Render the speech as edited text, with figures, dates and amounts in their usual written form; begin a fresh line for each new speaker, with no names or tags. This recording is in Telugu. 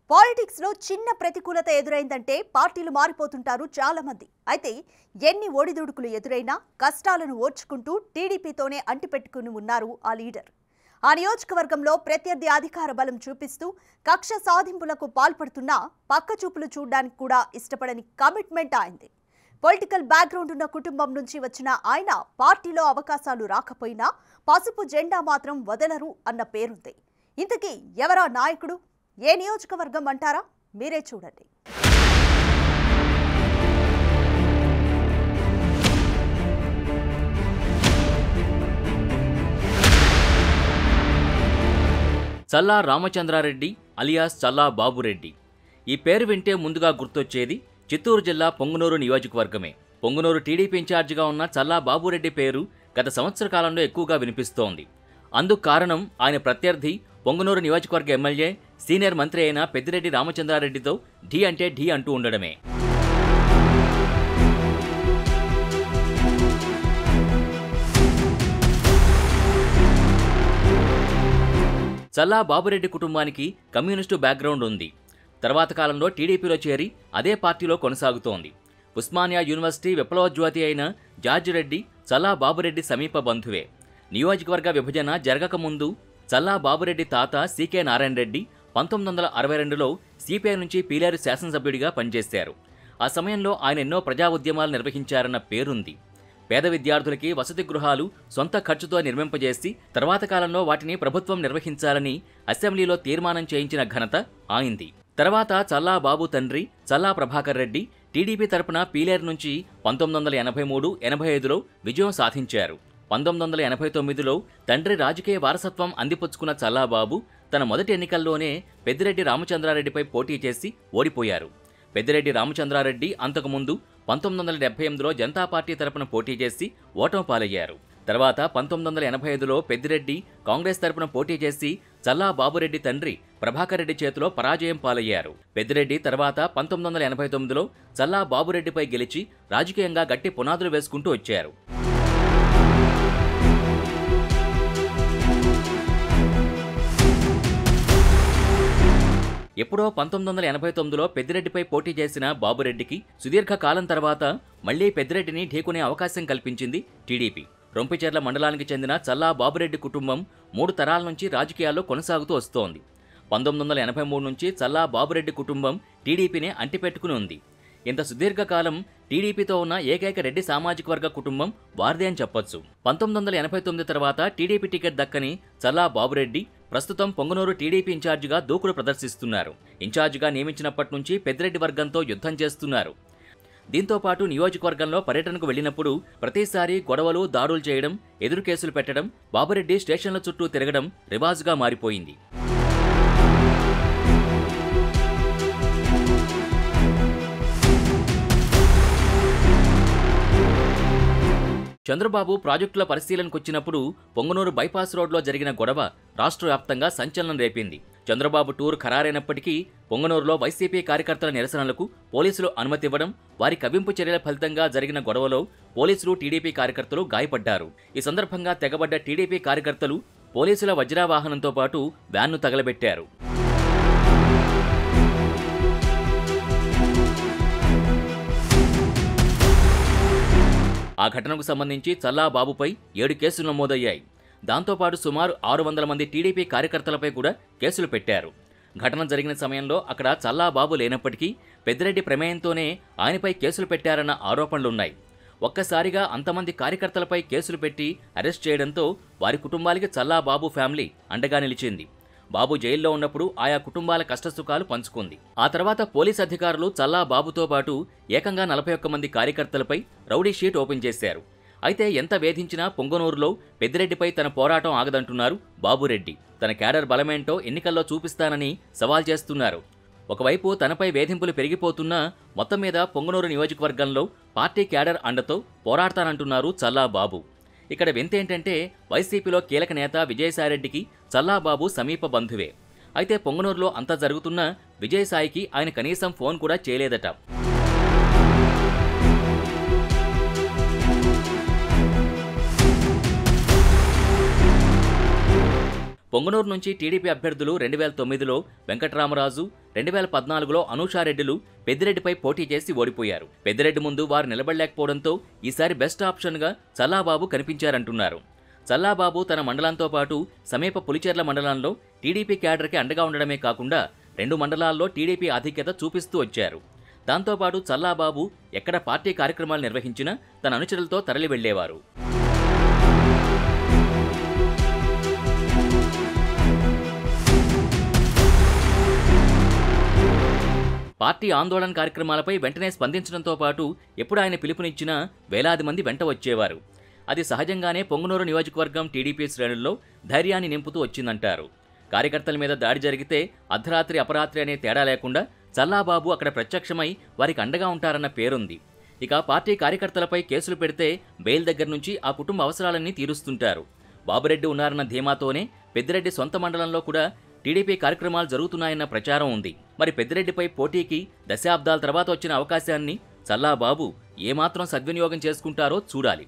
పాలిటిక్స్ లో చిన్న ప్రతికూలత ఎదురైందంటే పార్టీలు మారిపోతుంటారు చాలా మంది. అయితే ఎన్ని ఒడిదుడుకులు ఎదురైనా కష్టాలను ఓర్చుకుంటూ టీడీపీతోనే అంటిపెట్టుకుని ఉన్నారు ఆ లీడర్. ఆ నియోజకవర్గంలో ప్రత్యర్థి అధికార బలం చూపిస్తూ కక్ష సాధింపులకు పాల్పడుతున్నా పక్కచూపులు చూడడానికి కూడా ఇష్టపడని కమిట్మెంట్ ఆయనది. పొలిటికల్ బ్యాక్గ్రౌండ్ ఉన్న కుటుంబం నుంచి వచ్చిన ఆయన పార్టీలో అవకాశాలు రాకపోయినా పసుపు జెండా మాత్రం వదలరు అన్న పేరుంది. ఇంతకీ ఎవరా నాయకుడు? ఏ నియోజకవర్గం అంటారా? మీరే చూడండి.
చల్లా రామచంద్రారెడ్డి అలియాస్ చల్లా బాబురెడ్డి. ఈ పేరు వింటే ముందుగా గుర్తొచ్చేది చిత్తూరు జిల్లా పొంగనూరు నియోజకవర్గమే. పొంగనూరు టీడీపీ ఇన్ఛార్జిగా ఉన్న చల్లా బాబురెడ్డి పేరు గత సంవత్సర కాలంలో ఎక్కువగా వినిపిస్తోంది. అందుకు కారణం ఆయన ప్రత్యర్థి పొంగనూరు నియోజకవర్గ ఎమ్మెల్యే, సీనియర్ మంత్రి అయిన పెద్దిరెడ్డి రామచంద్రారెడ్డితో ఢీ అంటే ఢీ అంటూ ఉండడమే. చల్లా బాబురెడ్డి కుటుంబానికి కమ్యూనిస్టు బ్యాక్గ్రౌండ్ ఉంది. తర్వాత కాలంలో టీడీపీలో చేరి అదే పార్టీలో కొనసాగుతోంది. ఉస్మానియా యూనివర్సిటీ విప్లవోద్యోతి అయిన జార్జ్ రెడ్డి చల్లా బాబురెడ్డి సమీప బంధువే. నియోజకవర్గ విభజన జరగకముందు చల్లా బాబురెడ్డి తాత సీకే నారాయణ రెడ్డి 1962లో సిపిఐ నుంచి పీలేరు శాసనసభ్యుడిగా పనిచేశారు. ఆ సమయంలో ఆయన ఎన్నో ప్రజా ఉద్యమాలు నిర్వహించారన్న పేరుంది. పేద విద్యార్థులకి వసతి గృహాలు సొంత ఖర్చుతో నిర్మింపజేసి తర్వాత కాలంలో వాటిని ప్రభుత్వం నిర్వహించాలని అసెంబ్లీలో తీర్మానం చేయించిన ఘనత ఆయింది. తర్వాత చల్లా బాబు తండ్రి చల్లా ప్రభాకర్ రెడ్డి టీడీపీ తరపున పీలేరు నుంచి 1983-85లో విజయం సాధించారు. 1989లో తండ్రి రాజకీయ వారసత్వం అందిపుచ్చుకున్న చల్లాబాబు తన మొదటి ఎన్నికల్లోనే పెద్దిరెడ్డి రామచంద్రారెడ్డిపై పోటీ చేసి ఓడిపోయారు. పెద్దిరెడ్డి రామచంద్రారెడ్డి అంతకుముందు 1978లో జనతా పార్టీ తరపున పోటీ చేసి ఓటమి పాలయ్యారు. తర్వాత 1985లో పెద్దిరెడ్డి కాంగ్రెస్ తరపున పోటీ చేసి చల్లా బాబురెడ్డి తండ్రి ప్రభాకర్ రెడ్డి చేతిలో పరాజయం పాలయ్యారు. పెద్దిరెడ్డి తర్వాత 1989లో చల్లా బాబురెడ్డిపై గెలిచి రాజకీయంగా గట్టి పునాదులు వేసుకుంటూ వచ్చారు. ఎప్పుడో 1989లో పెద్దిరెడ్డిపై పోటీ చేసిన బాబురెడ్డికి సుదీర్ఘకాలం తర్వాత మళ్లీ పెద్దిరెడ్డిని ఢీకొనే అవకాశం కల్పించింది టీడీపీ. రొంపిచెర్ల మండలానికి చెందిన చల్లా బాబురెడ్డి కుటుంబం 3 తరాల నుంచి రాజకీయాల్లో కొనసాగుతూ వస్తోంది. 1983 నుంచి చల్లా బాబురెడ్డి కుటుంబం టీడీపీనే అంటిపెట్టుకుని ఉంది. ఇంత సుదీర్ఘకాలం టీడీపీతో ఉన్న ఏకైక రెడ్డి సామాజిక వర్గ కుటుంబం వారిదే అని చెప్పొచ్చు. 1989 తర్వాత టీడీపీ టికెట్ దక్కని చల్లా బాబురెడ్డి ప్రస్తుతం పొంగనూరు టీడీపీ ఇన్ఛార్జిగా దూకుడు ప్రదర్శిస్తున్నారు. ఇన్ఛార్జిగా నియమించినప్పటి నుంచి పెద్దిరెడ్డి వర్గంతో యుద్ధం చేస్తున్నారు. దీంతో పాటు నియోజకవర్గంలో పర్యటనకు వెళ్లినప్పుడు ప్రతిసారి గొడవలు, దాడులు చేయడం, ఎదురు కేసులు పెట్టడం, బాబురెడ్డి స్టేషన్ల చుట్టూ తిరగడం రివాజుగా మారిపోయింది. చంద్రబాబు ప్రాజెక్టుల పరిశీలనకొచ్చినప్పుడు పొంగనూరు బైపాస్ రోడ్లో జరిగిన గొడవ రాష్ట్ర వ్యాప్తంగా సంచలనం రేపింది. చంద్రబాబు టూర్ ఖరారైనప్పటికీ పొంగనూరులో వైసీపీ కార్యకర్తల నిరసనలకు పోలీసులు అనుమతి ఇవ్వడం, వారి కవ్వింపు చర్యల ఫలితంగా జరిగిన గొడవలో పోలీసులు, టీడీపీ కార్యకర్తలు గాయపడ్డారు. ఈ సందర్భంగా తెగబడ్డ టీడీపీ కార్యకర్తలు పోలీసుల వజ్రావాహనంతో పాటు వ్యాన్ను తగలబెట్టారు. ఆ ఘటనకు సంబంధించి చల్లా బాబుపై 7 కేసులు నమోదయ్యాయి. దాంతోపాటు సుమారు 600 మంది టీడీపీ కార్యకర్తలపై కూడా కేసులు పెట్టారు. ఘటన జరిగిన సమయంలో అక్కడ చల్లా బాబు లేనప్పటికీ పెద్దిరెడ్డి ప్రమేయంతోనే ఆయనపై కేసులు పెట్టారన్న ఆరోపణలున్నాయి. ఒక్కసారిగా అంతమంది కార్యకర్తలపై కేసులు పెట్టి అరెస్ట్ చేయడంతో వారి కుటుంబాలకి చల్లా బాబు ఫ్యామిలీ అండగా నిలిచింది. బాబు జైల్లో ఉన్నప్పుడు ఆయా కుటుంబాల కష్టసుఖాలు పంచుకుంది. ఆ తర్వాత పోలీస్ అధికారులు చల్లా బాబుతో పాటు ఏకంగా 41 మంది కార్యకర్తలపై రౌడీ షీట్ ఓపెన్ చేశారు. అయితే ఎంత వేధించినా పొంగనూరులో పెద్దిరెడ్డిపై తన పోరాటం ఆగదంటున్నారు బాబురెడ్డి. తన క్యాడర్ బలమేంటో ఎన్నికల్లో చూపిస్తానని సవాల్ చేస్తున్నారు. ఒకవైపు తనపై వేధింపులు పెరిగిపోతున్నా మొత్తం మీద పొంగనూరు నియోజకవర్గంలో పార్టీ క్యాడర్ అండతో పోరాడతానంటున్నారు చల్లా బాబు. ఇక్కడ వింతేంటంటే వైసీపీలో కీలక నేత విజయసాయిరెడ్డికి చల్లాబాబు సమీప బంధువే. అయితే పొంగనూరులో అంతా జరుగుతున్నా విజయసాయికి ఆయన కనీసం ఫోన్ కూడా చేయలేదట. పొంగనూరు నుంచి టీడీపీ అభ్యర్థులు 2009లో వెంకటరామరాజు, 2014లో అనూషారెడ్డిలు పెద్దిరెడ్డిపై పోటీ చేసి ఓడిపోయారు. పెద్దిరెడ్డి ముందు వారు నిలబడలేకపోవడంతో ఈసారి బెస్ట్ ఆప్షన్గా చల్లాబాబు కనిపించారంటున్నారు. చల్లాబాబు తన మండలంతో పాటు సమీప పులిచెర్ల మండలంలో టీడీపీ క్యాడర్కి అండగా ఉండడమే కాకుండా 2 మండలాల్లో టీడీపీ ఆధిక్యత చూపిస్తూ వచ్చారు. దాంతోపాటు చల్లాబాబు ఎక్కడ పార్టీ కార్యక్రమాలు నిర్వహించినా తన అనుచరులతో తరలి వెళ్లేవారు. పార్టీ ఆందోళన కార్యక్రమాలపై వెంటనే స్పందించడంతో పాటు ఎప్పుడు ఆయన పిలుపునిచ్చినా వేలాది మంది వెంట వచ్చేవారు. అది సహజంగానే పొంగనూరు నియోజకవర్గం టీడీపీ శ్రేణుల్లో ధైర్యాన్ని నింపుతూ వచ్చిందంటారు. కార్యకర్తల మీద దాడి జరిగితే అర్ధరాత్రి అపరాత్రి అనే తేడా లేకుండా చల్లాబాబు అక్కడ ప్రత్యక్షమై వారికి అండగా ఉంటారన్న పేరుంది. ఇక పార్టీ కార్యకర్తలపై కేసులు పెడితే బెయిల్ దగ్గర నుంచి ఆ కుటుంబ అవసరాలన్నీ తీరుస్తుంటారు. బాబురెడ్డి ఉన్నారన్న ధీమాతోనే పెద్దిరెడ్డి సొంత మండలంలో కూడా టీడీపీ కార్యక్రమాలు జరుగుతున్నాయన్న ప్రచారం ఉంది. మరి పెద్దిరెడ్డిపై పోటీకి దశాబ్దాల తర్వాత వచ్చిన అవకాశాన్ని చల్లాబాబు ఏమాత్రం సద్వినియోగం చేసుకుంటారో చూడాలి.